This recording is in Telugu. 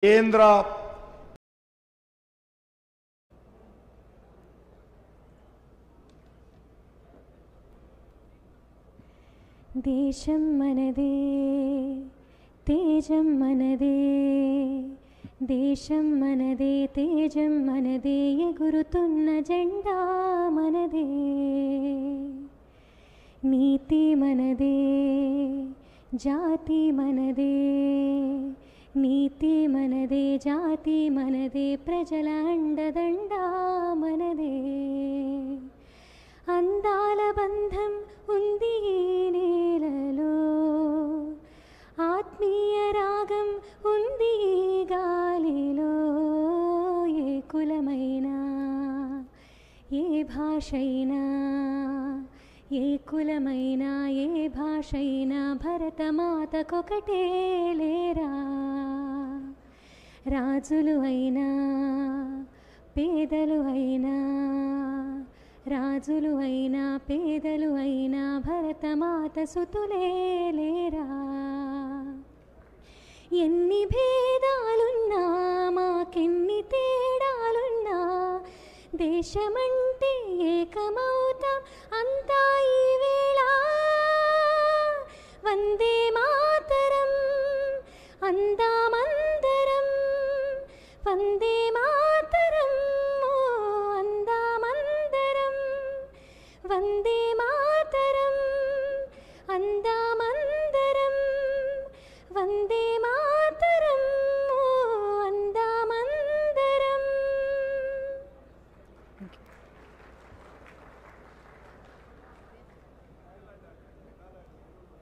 కేంద్ర దేశం మనదే తేజం మనదే, దేశం మనదే తేజం మనదే, ఎగురుతున్న జెండా మనదే. నీతి మనదే జాతి మనదే, నీతి మనదే జాతి మనదే, ప్రజల అండదండ మనదే. అందాల బంధం ఉంది ఈ నేలలో, ఆత్మీయ రాగం ఉంది ఈ గాలిలో. ఏ కులమైనా ఏ భాషైనా, ఏ కులమైనా ఏ భాషైనా భరతమాతకొకటే లేరా. రాజులు అయినా పేదలు అయినా, రాజులు అయినా పేదలు అయినా భరతమాత సుతులే లేరా. ఎన్ని భేదాలున్నా మాకెన్ని తేడాలున్నా, దేశమంటే ఏకమౌతాం అంతా ఈ వేళ. వందే మాతరం అందామందరం, వందే